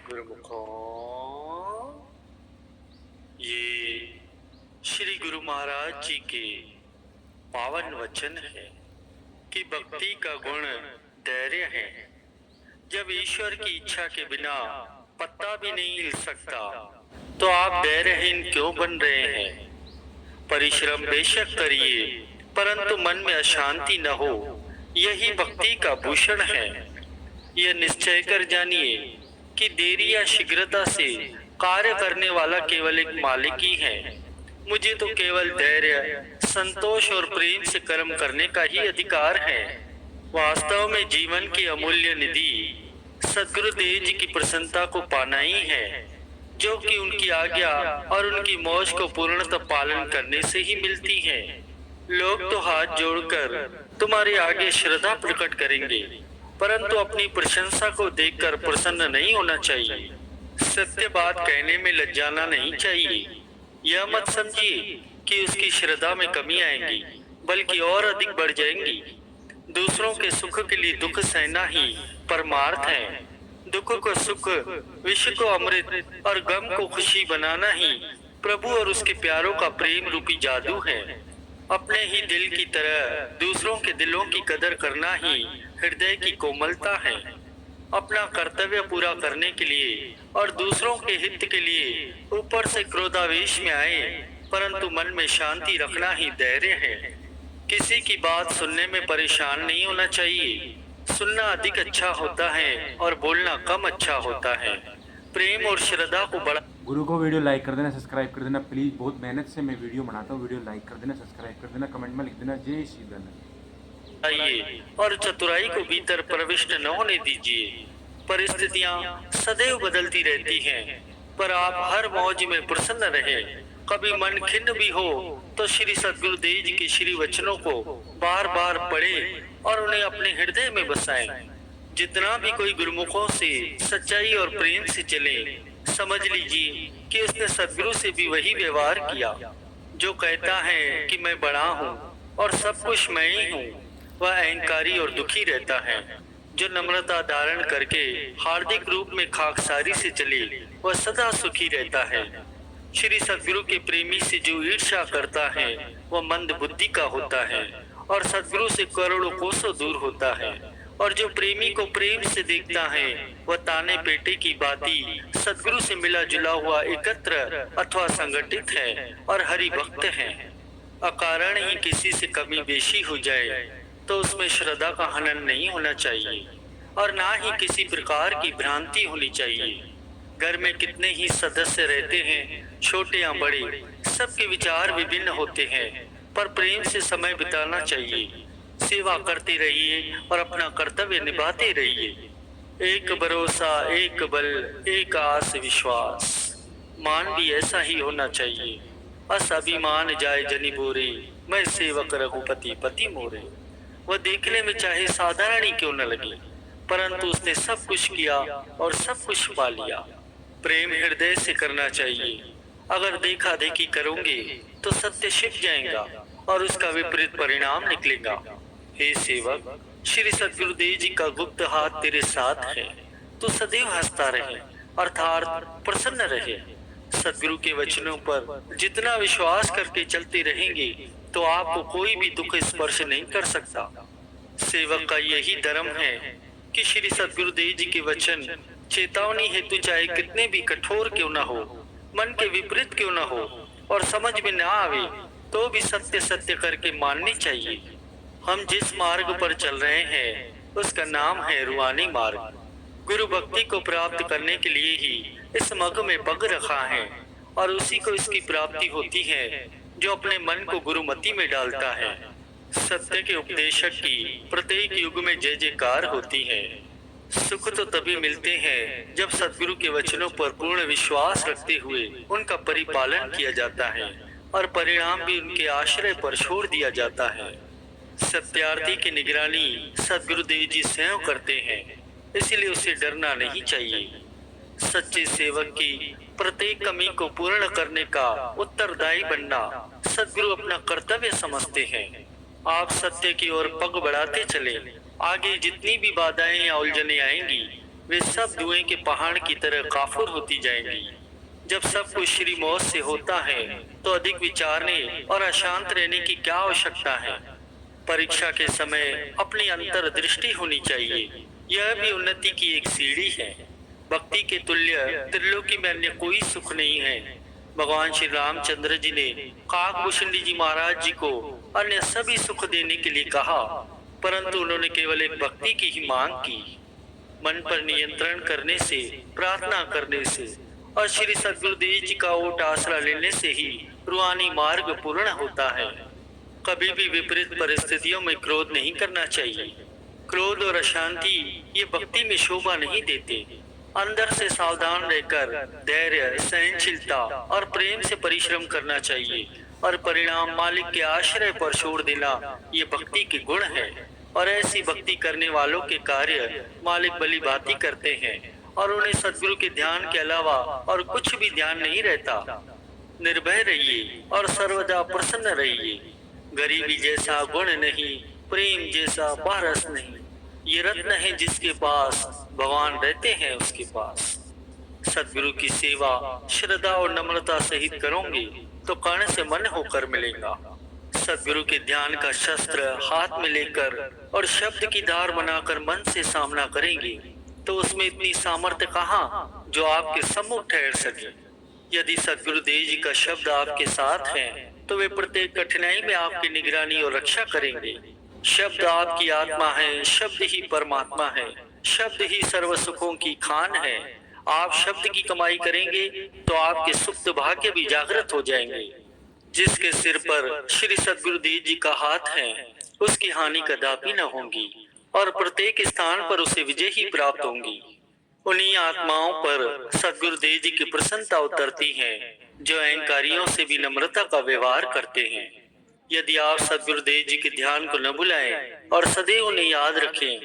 गुरुमुखों, ये श्री गुरु महाराज जी के पावन वचन है कि भक्ति का गुण धैर्य है। जब ईश्वर की इच्छा के बिना पत्ता भी नहीं हिल सकता तो आप धैर्यहीन क्यों बन रहे हैं? परिश्रम बेशक करिए परंतु मन में अशांति न हो, यही भक्ति का भूषण है। यह निश्चय कर जानिए कि देरी या शीघ्रता से कार्य करने वाला केवल एक मालिक ही है। मुझे तो केवल धैर्य, संतोष और प्रेम से कर्म करने का ही अधिकार है। वास्तव में जीवन की अमूल्य निधि सद्गुरुदेव जी की प्रसन्नता को पाना ही है, जो कि उनकी आज्ञा और उनकी मौज को पूर्णतः पालन करने से ही मिलती है। लोग तो हाथ जोड़कर तुम्हारे आगे श्रद्धा प्रकट करेंगे, परंतु अपनी प्रशंसा को देखकर प्रसन्न नहीं होना चाहिए। सत्य बात कहने में लज्जाना नहीं चाहिए। यह मत समझिए कि उसकी श्रद्धा में कमी आएगी, बल्कि और अधिक बढ़ जाएंगी। दूसरों के सुख के लिए दुख सहना ही परमार्थ है। दुख को सुख, विष को अमृत और गम को खुशी बनाना ही प्रभु और उसके प्यारों का प्रेम रूपी जादू है। अपने ही दिल की तरह दूसरों के दिलों की कदर करना ही हृदय की कोमलता है। अपना कर्तव्य पूरा करने के लिए और दूसरों के हित के लिए ऊपर से क्रोधावेश में आए, परंतु मन में शांति रखना ही धैर्य है। किसी की बात सुनने में परेशान नहीं होना चाहिए। सुनना अधिक अच्छा होता है और बोलना कम अच्छा होता है। प्रेम और श्रद्धा को बढ़ा। गुरु को वीडियो लाइक कर देना, सब्सक्राइब कर देना प्लीज़। बहुत मेहनत से मैं वीडियो बनाता हूँ। वीडियो लाइक कर देना, सब्सक्राइब कर देना, कमेंट में लिख देना जय श्री धन आइए और चतुराई को भीतर प्रविष्ट न होने दीजिए। परिस्थितियां सदैव बदलती रहती हैं, पर आप हर मौज में प्रसन्न रहे। कभी मन खिन्न भी हो तो श्री सद्गुरुदेव जी के श्री वचनों को बार बार पढ़े और उन्हें अपने हृदय में बसाएं। जितना भी कोई गुरुमुखों से सच्चाई और प्रेम से चले, समझ लीजिए कि उसने सद्गुरु से भी वही व्यवहार किया। जो कहता है कि मैं बड़ा हूँ और सब कुछ मैं ही हूँ, वह अहंकारी और दुखी रहता है। जो नम्रता धारण करके हार्दिक रूप में खाकसारी से चले, वह सदा सुखी रहता है। श्री सद्गुरु के प्रेमी से जो ईर्ष्या करता है, वह मंद बुद्धि का होता है और सद्गुरु से करोड़ों कोसों दूर होता है। और जो प्रेमी को प्रेम से देखता है, वह ताने पेटे की बाती सद्गुरु से मिला जुला हुआ एकत्र अथवा संगठित है और हरि भक्त है। अकारण ही किसी से कमी बेशी हो जाए तो उसमें श्रद्धा का हनन नहीं होना चाहिए और ना ही किसी प्रकार की भ्रांति होनी चाहिए। घर में कितने ही सदस्य रहते हैं, छोटे या बड़े, सबके विचार विभिन्न होते हैं, पर प्रेम से समय बिताना चाहिए। सेवा करते रहिए और अपना कर्तव्य निभाते रहिए। एक भरोसा, एक बल, एक आस विश्वास, मान भी ऐसा ही होना चाहिए। अस अभिमान जाए जनि बोरे, मैं सेवक रघुपति पति मोरे। वह देखने में चाहे साधारण ही क्यों न लगे, परंतु उसने सब कुछ किया और सब कुछ पा लिया। प्रेम हृदय से करना चाहिए। अगर देखा देखी करोगे तो सत्य छिप जाएगा और उसका विपरीत परिणाम निकलेगा। हे सेवक, श्री सद्गुरुदेव जी का गुप्त हाथ तेरे साथ है। तो सदैव हंसता रहे, अर्थात प्रसन्न रहे। सद्गुरु के वचनों पर जितना विश्वास करके चलते रहेंगे तो आपको कोई भी दुख स्पर्श नहीं कर सकता। सेवक का यही धर्म है कि श्री सद्गुरुदेव जी के वचन चेतावनी हेतु चाहे कितने भी कठोर क्यों न हो, मन के विपरीत क्यों न हो और समझ में न आवे, तो भी सत्य सत्य करके माननी चाहिए। हम जिस मार्ग पर चल रहे हैं उसका नाम है रूहानी मार्ग। गुरु भक्ति को प्राप्त करने के लिए ही इस मग में पग रखा है और उसी को इसकी प्राप्ति होती है जो अपने मन को गुरुमति में डालता है। सत्य के उपदेशक की प्रत्येक युग में जय जयकार होती है। सुख तो तभी मिलते हैं जब सद्गुरु के वचनों पर पूर्ण विश्वास रखते हुए उनका परिपालन किया जाता है और परिणाम भी उनके आश्रय पर छोड़ दिया जाता है। सत्यार्थी की निगरानी सद्गुरुदेव जी स्वयं करते हैं, इसलिए उसे डरना नहीं चाहिए। सच्चे सेवक की प्रत्येक कमी को पूर्ण करने का उत्तरदायी बनना सद्गुरु अपना कर्तव्य समझते हैं। आप सत्य की ओर पग बढ़ाते चले। आगे जितनी भी बाधाएं या उलझने आएंगी, वे सब धुएं के पहाड़ की तरह काफुर होती जाएंगी। जब सब कुछ श्री मौत से होता है तो अधिक विचारने और अशांत रहने की क्या आवश्यकता है। परीक्षा के समय अपनी अंतर्दृष्टि होनी चाहिए। यह भी उन्नति की एक सीढ़ी है। भक्ति के तुल्य त्रिलोकी में अन्य कोई सुख नहीं है। भगवान श्री रामचंद्र जी ने काकभूषणी जी महाराज जी को अन्य सभी सुख देने के लिए कहा, परंतु उन्होंने केवल एक भक्ति की ही मांग की। मन पर नियंत्रण करने से, प्रार्थना करने से और श्री सद्गुरुदेव जी का ओट आसरा लेने से ही रूहानी मार्ग पूर्ण होता है। कभी भी विपरीत परिस्थितियों में क्रोध नहीं करना चाहिए। क्रोध और अशांति ये भक्ति में शोभा नहीं देते। अंदर से सावधान रहकर धैर्य, सहनशीलता और प्रेम से परिश्रम करना चाहिए और परिणाम मालिक के आश्रय पर छोड़ देना ये भक्ति के गुण है। और ऐसी भक्ति करने वालों के कार्य मालिक भली भांति करते हैं और उन्हें सद्गुरु के ध्यान के अलावा और कुछ भी ध्यान नहीं रहता। निर्भय रहिए और सर्वदा प्रसन्न रहिए। गरीबी जैसा गुण नहीं, प्रेम जैसा पारस नहीं। ये रत्न है जिसके पास भगवान रहते हैं उसके पास। सद्गुरु की सेवा श्रद्धा और नम्रता सहित करोगे तो कर्ण से मन होकर मिलेगा। सद्गुरु के ध्यान का शस्त्र हाथ में लेकर और शब्द की धार बनाकर मन से सामना करेंगे तो उसमें इतनी सामर्थ्य कहाँ जो आपके सम्मुख ठहर सके। यदि सद्गुरुदेव जी का शब्द आपके साथ है तो वे प्रत्येक कठिनाई में आपकी निगरानी और रक्षा करेंगे। शब्द आपकी आत्मा है, शब्द ही परमात्मा है, शब्द ही सर्व सुखों की खान है। आप शब्द की कमाई करेंगे तो आपके सुप्त भाग्य भी जागृत हो जाएंगे। जिसके सिर पर श्री सद्गुरुदेव जी का हाथ है उसकी हानि कदापि न होगी और प्रत्येक स्थान पर उसे विजय ही प्राप्त होंगी। उन्हीं आत्माओं पर सद्गुरुदेव जी की प्रसन्नता उतरती है जो अहंकारियों से भी नम्रता का व्यवहार करते हैं। यदि आप सद्गुरुदेव जी के ध्यान को न भुलाएं और सदैव उन्हें याद रखें